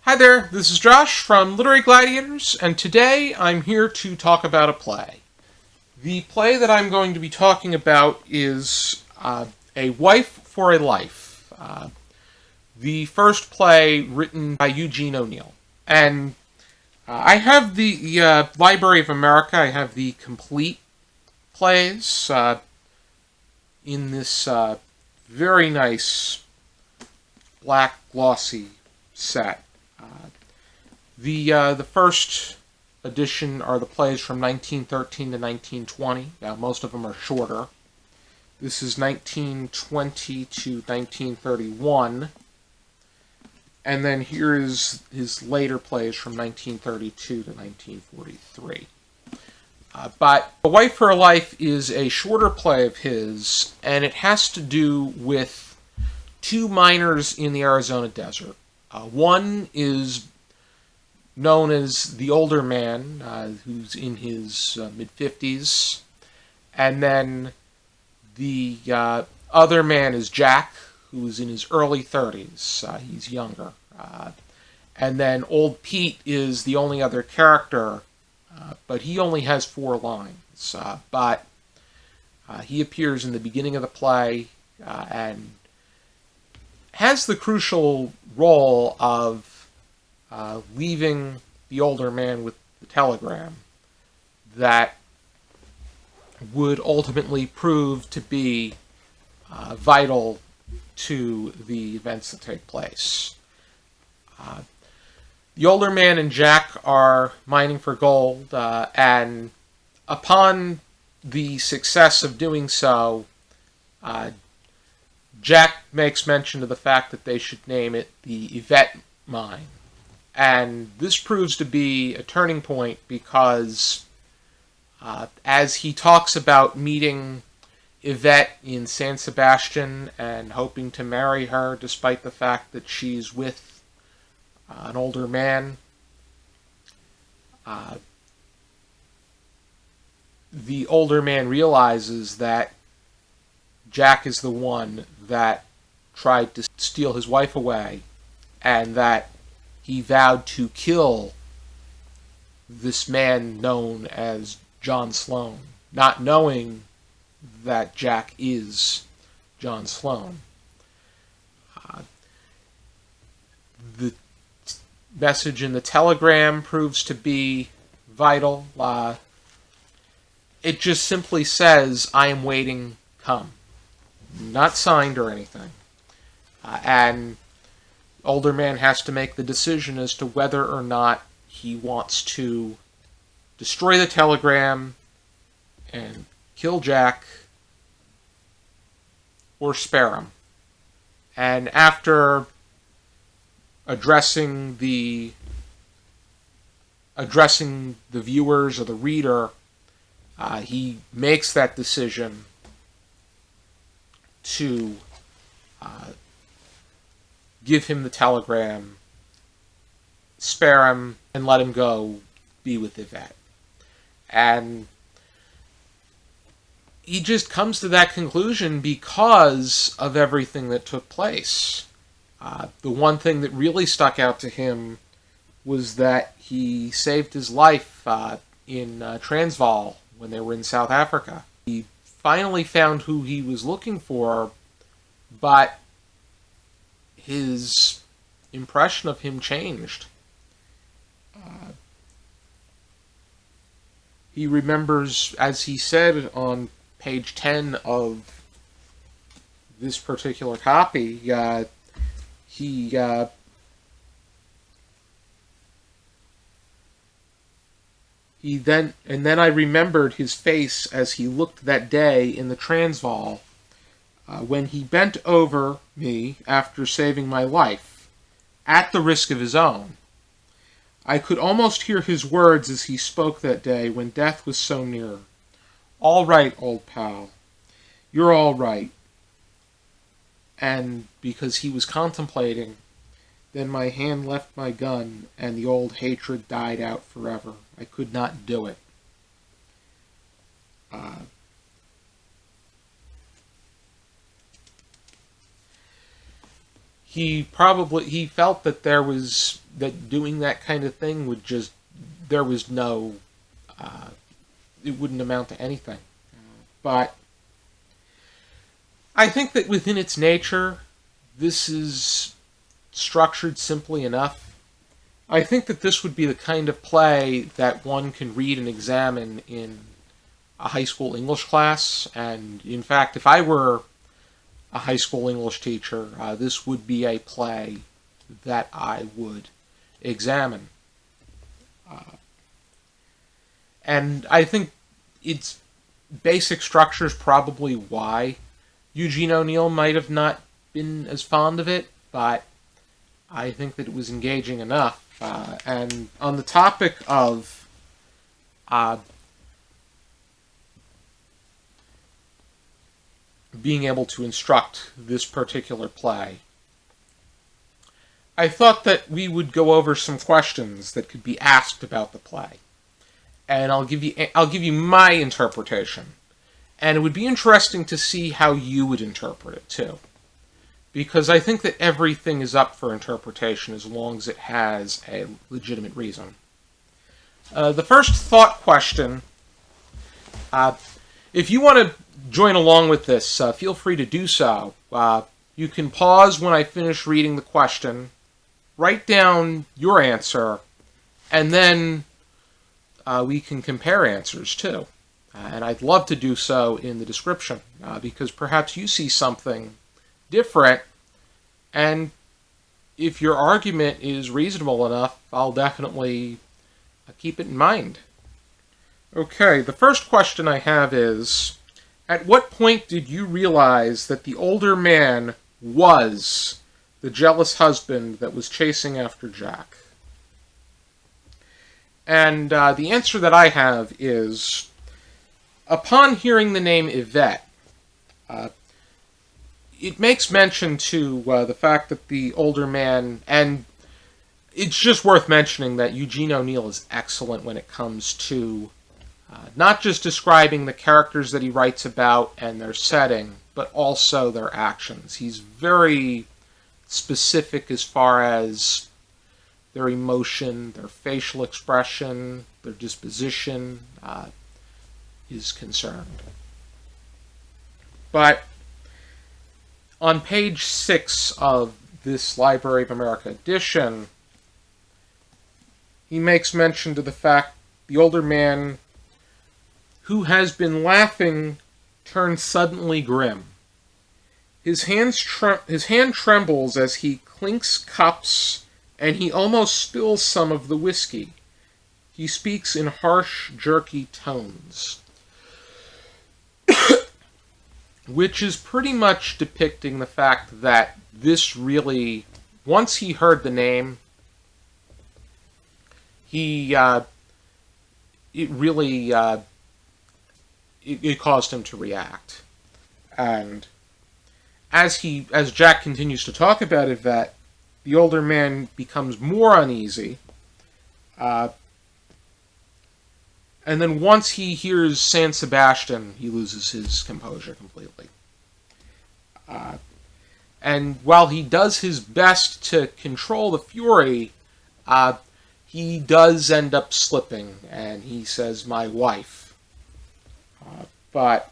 Hi there, this is Josh from Literary Gladiators, and today I'm here to talk about a play. The play that I'm going to be talking about is A Wife for a Life, the first play written by Eugene O'Neill. And I have the Library of America. I have the complete plays in this very nice black glossy set. The first edition are the plays from 1913 to 1920. Now, most of them are shorter. This is 1920 to 1931. And then here is his later plays from 1932 to 1943. But A Wife for a Life is a shorter play of his, and it has to do with two miners in the Arizona desert. One is known as the older man, who's in his mid-50s. And then the other man is Jack, who's in his early 30s. He's younger. And then Old Pete is the only other character, but he only has 4 lines. But he appears in the beginning of the play and has the crucial role of leaving the older man with the telegram that would ultimately prove to be vital to the events that take place. The older man and Jack are mining for gold, and upon the success of doing so, Jack makes mention of the fact that they should name it the Yvette Mine. And this proves to be a turning point because as he talks about meeting Yvette in San Sebastian and hoping to marry her despite the fact that she's with an older man, the older man realizes that Jack is the one that tried to steal his wife away, and that he vowed to kill this man known as John Sloan, not knowing that Jack is John Sloan. The message in the telegram proves to be vital. It just simply says, "I am waiting, come." Not signed or anything. And older man has to make the decision as to whether or not he wants to destroy the telegram and kill Jack or spare him. And after addressing the viewers or the reader, he makes that decision to give him the telegram, spare him, and let him go be with Yvette. And he just comes to that conclusion because of everything that took place. The one thing that really stuck out to him was that he saved his life in Transvaal when they were in South Africa. He finally found who he was looking for, but his impression of him changed. He remembers, as he said on page 10 of this particular copy, then I remembered his face as he looked that day in the Transvaal, when he bent over me after saving my life, at the risk of his own. I could almost hear his words as he spoke that day when death was so near. "All right, old pal. You're all right." And because he was contemplating, then my hand left my gun and the old hatred died out forever. I could not do it. he felt that that doing that kind of thing would just, there was no, it wouldn't amount to anything. But I think that within its nature, this is structured simply enough. I think that this would be the kind of play that one can read and examine in a high school English class. And in fact, if I were a high school English teacher, this would be a play that I would examine. And I think its basic structure is probably why Eugene O'Neill might have not been as fond of it, but I think that it was engaging enough. And on the topic of being able to instruct this particular play, I thought that we would go over some questions that could be asked about the play. And I'll give you my interpretation. And it would be interesting to see how you would interpret it, too. Because I think that everything is up for interpretation as long as it has a legitimate reason. The first thought question, if you want to join along with this, feel free to do so. You can pause when I finish reading the question, write down your answer, and then we can compare answers, too. And I'd love to do so in the description, because perhaps you see something different, and if your argument is reasonable enough, I'll definitely keep it in mind. Okay, the first question I have is, at what point did you realize that the older man was the jealous husband that was chasing after Jack? And the answer that I have is, upon hearing the name Yvette, it makes mention to the fact that the older man, and it's just worth mentioning that Eugene O'Neill is excellent when it comes to not just describing the characters that he writes about and their setting, but also their actions. He's very specific as far as their emotion, their facial expression, their disposition is concerned. But on page 6 of this Library of America edition, he makes mention to the fact the older man who has been laughing turned suddenly grim. His hand trembles as he clinks cups, and he almost spills some of the whiskey. He speaks in harsh, jerky tones, which is pretty much depicting the fact that this really, once he heard the name, it caused him to react. And as Jack continues to talk about Yvette, the older man becomes more uneasy. And then once he hears San Sebastian, he loses his composure completely. And while he does his best to control the fury, he does end up slipping, and he says, "My wife." But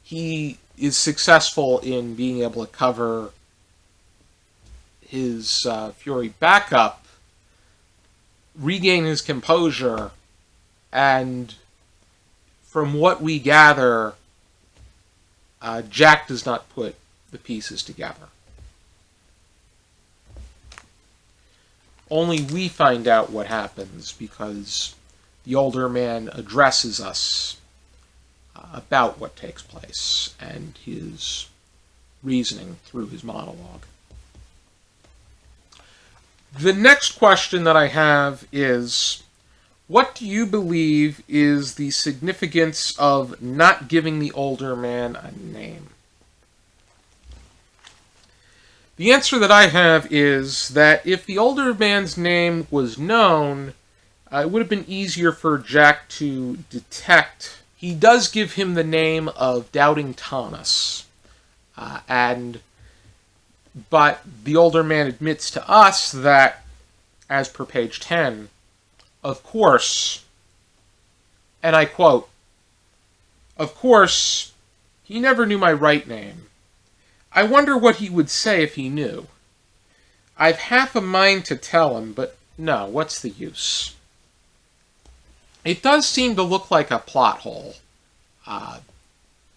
he is successful in being able to cover his fury back up, regain his composure, and from what we gather, Jack does not put the pieces together. Only we find out what happens because the older man addresses us about what takes place and his reasoning through his monologue. The next question that I have is, what do you believe is the significance of not giving the older man a name? The answer that I have is that if the older man's name was known, it would have been easier for Jack to detect. He does give him the name of Doubting Thomas, and But the older man admits to us that, as per page 10, of course, and I quote, "Of course, he never knew my right name. I wonder what he would say if he knew. I've half a mind to tell him, but no, what's the use?" It does seem to look like a plot hole,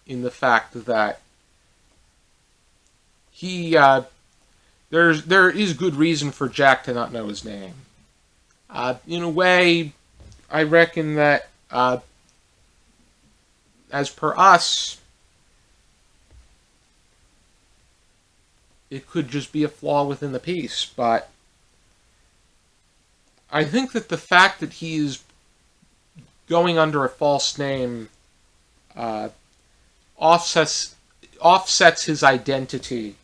in the fact that there is good reason for Jack to not know his name. In a way, I reckon that, as per us, it could just be a flaw within the piece, but I think that the fact that he is going under a false name offsets his identity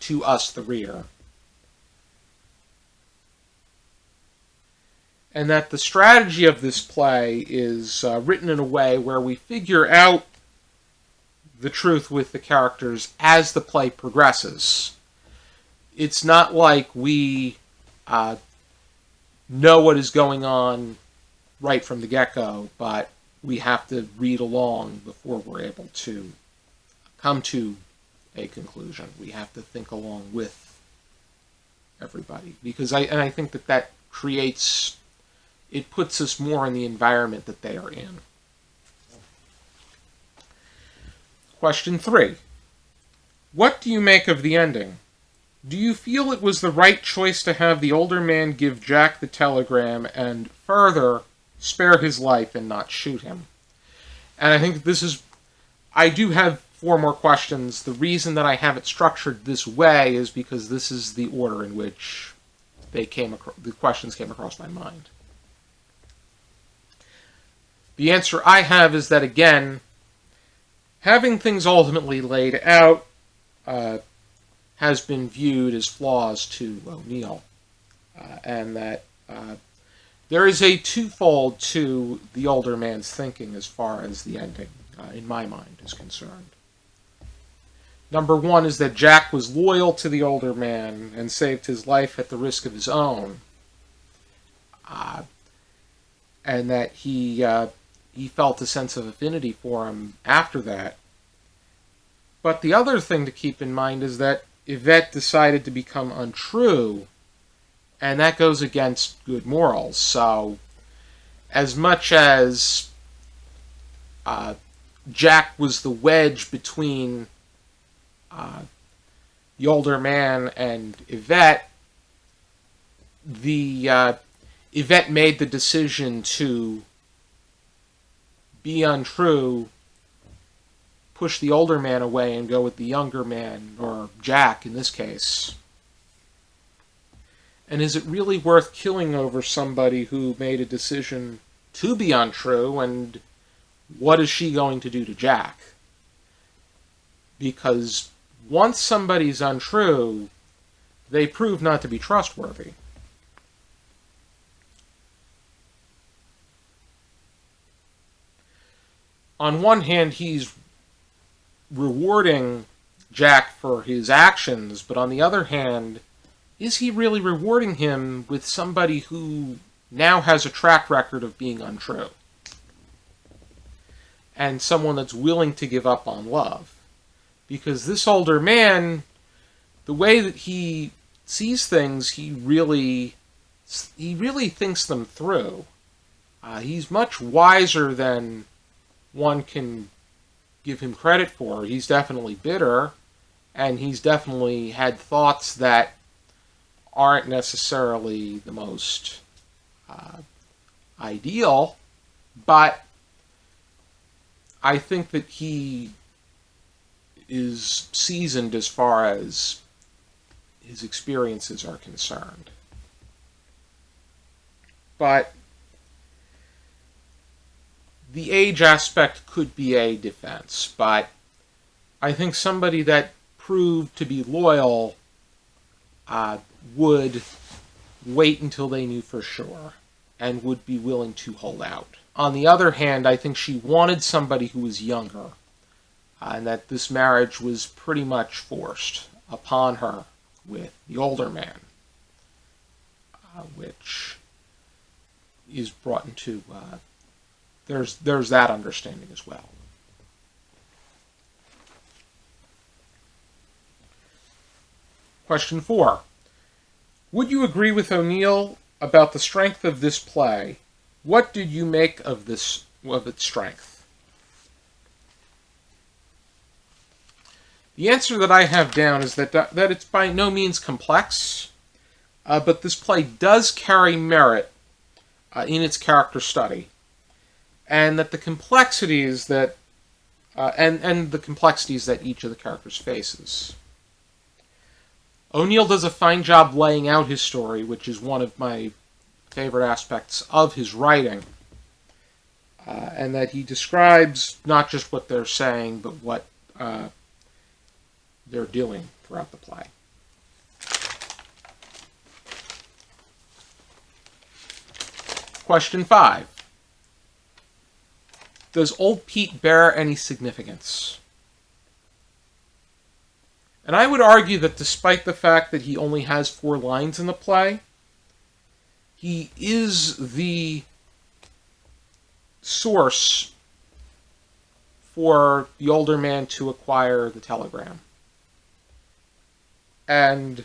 to us, the reader. And that the strategy of this play is written in a way where we figure out the truth with the characters as the play progresses. It's not like we know what is going on right from the get-go, but we have to read along before we're able to come to a conclusion. We have to think along with everybody, because I think that creates, it puts us more in the environment that they are in. Question 3. What do you make of the ending? Do you feel it was the right choice to have the older man give Jack the telegram and further spare his life and not shoot him? And I think I do have 4 more questions. The reason that I have it structured this way is because this is the order in which the questions came across my mind. The answer I have is that, again, having things ultimately laid out has been viewed as flaws to O'Neill, and that there is a twofold to the older man's thinking as far as the ending, in my mind, is concerned. Number 1 is that Jack was loyal to the older man and saved his life at the risk of his own, and that he felt a sense of affinity for him after that. But the other thing to keep in mind is that Yvette decided to become untrue, and that goes against good morals. So, as much as Jack was the wedge between the older man and Yvette, Yvette made the decision to be untrue, push the older man away, and go with the younger man, or Jack in this case. And is it really worth killing over somebody who made a decision to be untrue, and what is she going to do to Jack? Because once somebody's untrue, they prove not to be trustworthy. On one hand, he's rewarding Jack for his actions, but on the other hand, is he really rewarding him with somebody who now has a track record of being untrue? And someone that's willing to give up on love? Because this older man, the way that he sees things, he really thinks them through. He's much wiser than one can give him credit for. He's definitely bitter, and he's definitely had thoughts that aren't necessarily the most ideal, but I think that he is seasoned as far as his experiences are concerned. But the age aspect could be a defense, but I think somebody that proved to be loyal would wait until they knew for sure and would be willing to hold out. On the other hand, I think she wanted somebody who was younger, and that this marriage was pretty much forced upon her with the older man, which is brought into, there's that understanding as well. Question 4. Would you agree with O'Neill about the strength of this play? What did you make of its strength? The answer that I have down is that it's by no means complex, but this play does carry merit in its character study, and that the complexities that and the complexities that each of the characters faces. O'Neill does a fine job laying out his story, which is one of my favorite aspects of his writing, and that he describes not just what they're saying, but what they're doing throughout the play. Question 5. Does Old Pete bear any significance? And I would argue that despite the fact that he only has 4 lines in the play, he is the source for the older man to acquire the telegram. And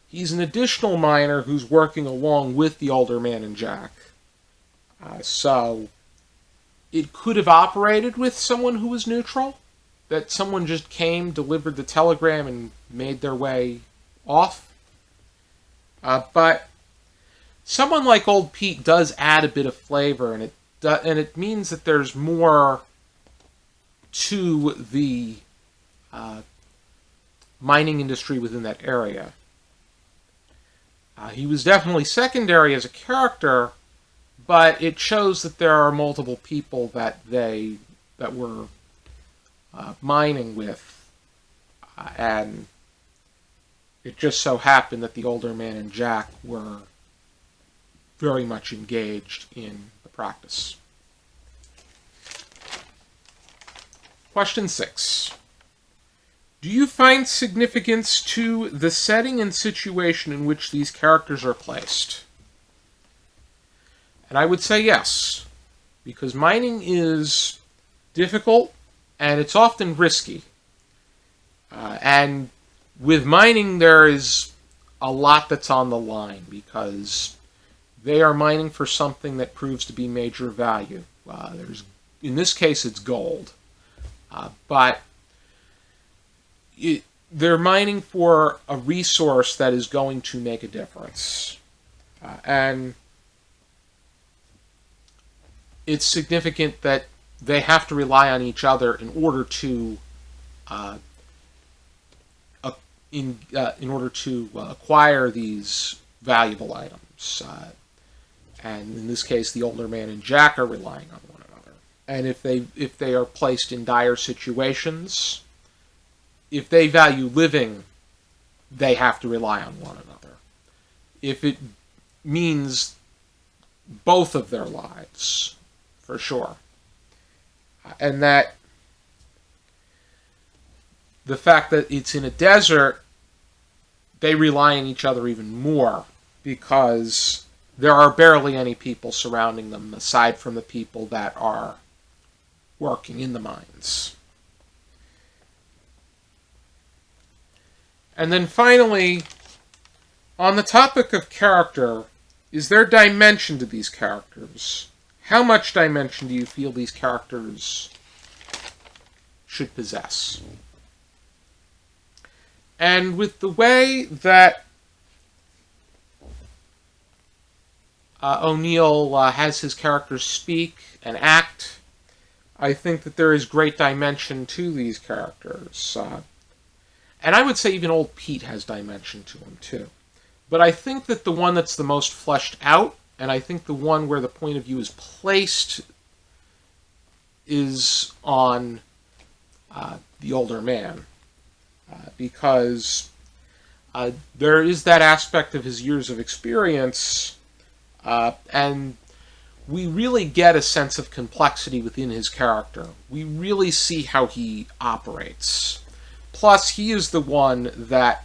he's an additional miner who's working along with the older man and Jack. So it could have operated with someone who was neutral, that someone just came, delivered the telegram, and made their way off. But someone like Old Pete does add a bit of flavor, and it means that there's more to the mining industry within that area. He was definitely secondary as a character, but it shows that there are multiple people that were mining with, and it just so happened that the older man and Jack were very much engaged in the practice. Question 6. Do you find significance to the setting and situation in which these characters are placed? And I would say yes, because mining is difficult and it's often risky. And with mining, there is a lot that's on the line because they are mining for something that proves to be major value. In this case, it's gold. But they're mining for a resource that is going to make a difference. And it's significant that they have to rely on each other in order to acquire these valuable items. And in this case, the older man and Jack are relying on one another. And if they are placed in dire situations, if they value living, they have to rely on one another. If it means both of their lives, for sure. And that the fact that it's in a desert, they rely on each other even more because there are barely any people surrounding them aside from the people that are working in the mines. And then finally, on the topic of character, is there dimension to these characters? How much dimension do you feel these characters should possess? And with the way that O'Neill has his characters speak and act, I think that there is great dimension to these characters. And I would say even Old Pete has dimension to him, too. But I think that the one that's the most fleshed out, and I think the one where the point of view is placed, is on the older man. Because there is that aspect of his years of experience, and we really get a sense of complexity within his character. We really see how he operates. Plus, he is the one that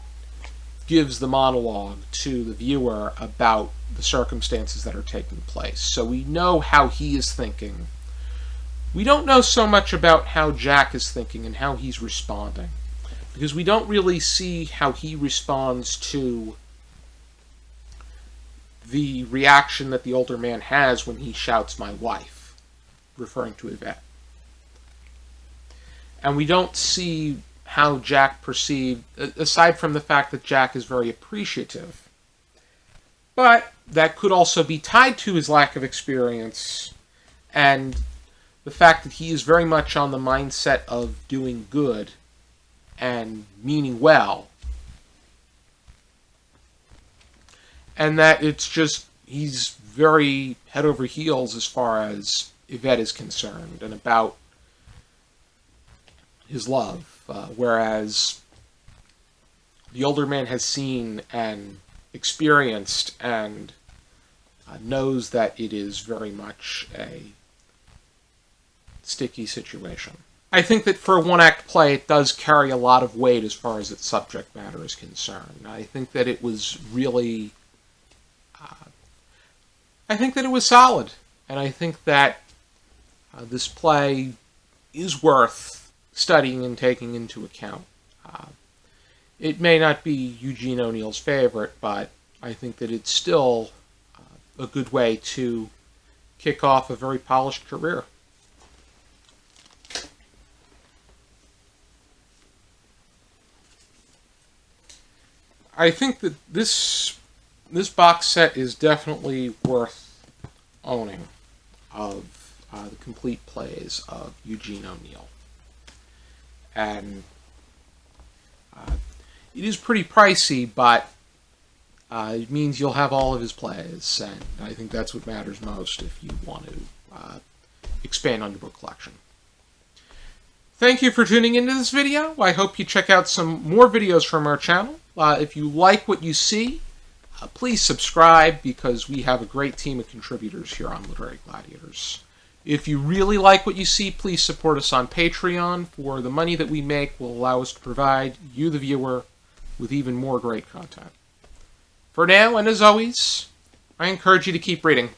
gives the monologue to the viewer about the circumstances that are taking place. So we know how he is thinking. We don't know so much about how Jack is thinking and how he's responding, because we don't really see how he responds to the reaction that the older man has when he shouts, "My wife," referring to Yvette. And we don't see how Jack perceived, aside from the fact that Jack is very appreciative. But that could also be tied to his lack of experience and the fact that he is very much on the mindset of doing good and meaning well. And that it's just, he's very head over heels as far as Yvette is concerned and about his love. Whereas the older man has seen and experienced and knows that it is very much a sticky situation. I think that for a one-act play, it does carry a lot of weight as far as its subject matter is concerned. I think that it was really... I think that it was solid. And I think that this play is worth studying and taking into account. It may not be Eugene O'Neill's favorite, but I think that it's still a good way to kick off a very polished career. I think that this box set is definitely worth owning of the complete plays of Eugene O'Neill. And it is pretty pricey, but it means you'll have all of his plays, and I think that's what matters most if you want to expand on your book collection. Thank you for tuning into this video. I hope you check out some more videos from our channel. If you like what you see, please subscribe, because we have a great team of contributors here on Literary Gladiators. If you really like what you see, please support us on Patreon, for the money that we make will allow us to provide you, the viewer, with even more great content. For now, and as always, I encourage you to keep reading.